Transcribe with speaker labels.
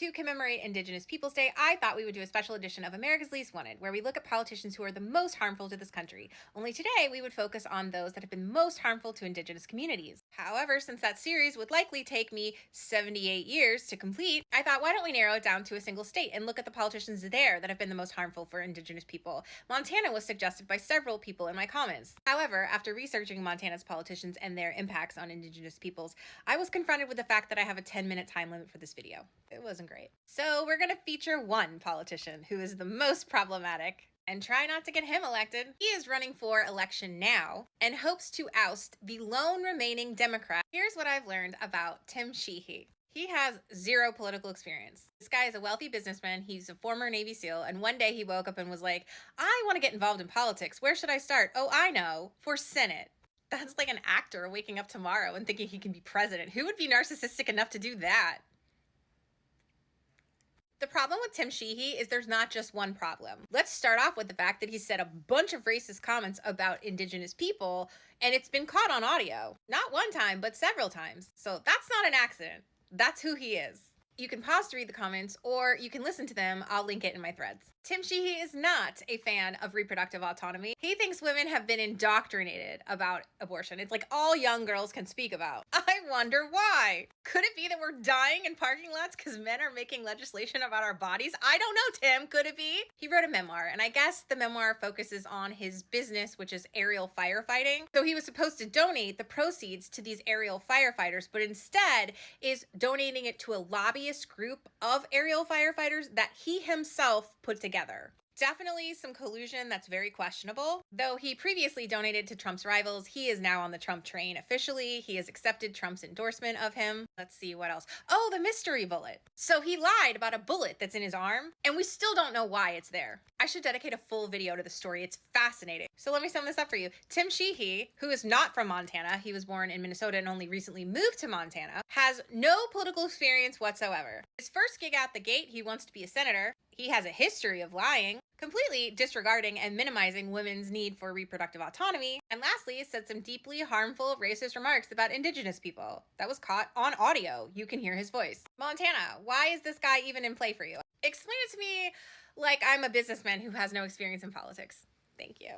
Speaker 1: To commemorate Indigenous Peoples Day, I thought we would do a special edition of America's Least Wanted, where we look at politicians who are the most harmful to this country. Only today, we would focus on those that have been most harmful to Indigenous communities. However, since that series would likely take me 78 years to complete, I thought, why don't we narrow it down to a single state and look at the politicians there that have been the most harmful for Indigenous people? Montana was suggested by several people in my comments. However, after researching Montana's politicians and their impacts on Indigenous peoples, I was confronted with the fact that I have a 10-minute time limit for this video. It wasn't great. So we're going to feature one politician who is the most problematic and try not to get him elected. He is running for election now and hopes to oust the lone remaining Democrat. Here's what I've learned about Tim Sheehy. He has zero political experience. This guy is a wealthy businessman. He's a former Navy SEAL. And one day he woke up and was like, I want to get involved in politics. Where should I start? Oh, I know. For Senate. That's like an actor waking up tomorrow and thinking he can be president. Who would be narcissistic enough to do that? The problem with Tim Sheehy is there's not just one problem. Let's start off with the fact that he said a bunch of racist comments about Indigenous people, and it's been caught on audio. Not one time, but several times. So that's not an accident. That's who he is. You can pause to read the comments, or you can listen to them. I'll link it in my threads. Tim Sheehy is not a fan of reproductive autonomy. He thinks women have been indoctrinated about abortion. It's like all young girls can speak about. I wonder why. Could it be that we're dying in parking lots because men are making legislation about our bodies? I don't know, Tim. Could it be? He wrote a memoir, and I guess the memoir focuses on his business, which is aerial firefighting. So he was supposed to donate the proceeds to these aerial firefighters, but instead is donating it to a lobbyist group of aerial firefighters that he himself put together. Definitely some collusion that's very questionable. Though he previously donated to Trump's rivals, he is now on the Trump train officially. He has accepted Trump's endorsement of him. Let's see what else. Oh, the mystery bullet. So he lied about a bullet that's in his arm, and we still don't know why it's there. I should dedicate a full video to the story. It's fascinating. So let me sum this up for you. Tim Sheehy, who is not from Montana, he was born in Minnesota and only recently moved to Montana, has no political experience whatsoever. His first gig out the gate, he wants to be a senator. He has a history of lying, completely disregarding and minimizing women's need for reproductive autonomy. And lastly, said some deeply harmful racist remarks about Indigenous people. That was caught on audio. You can hear his voice. Montana, why is this guy even in play for you? Explain it to me like I'm a businessman who has no experience in politics. Thank you.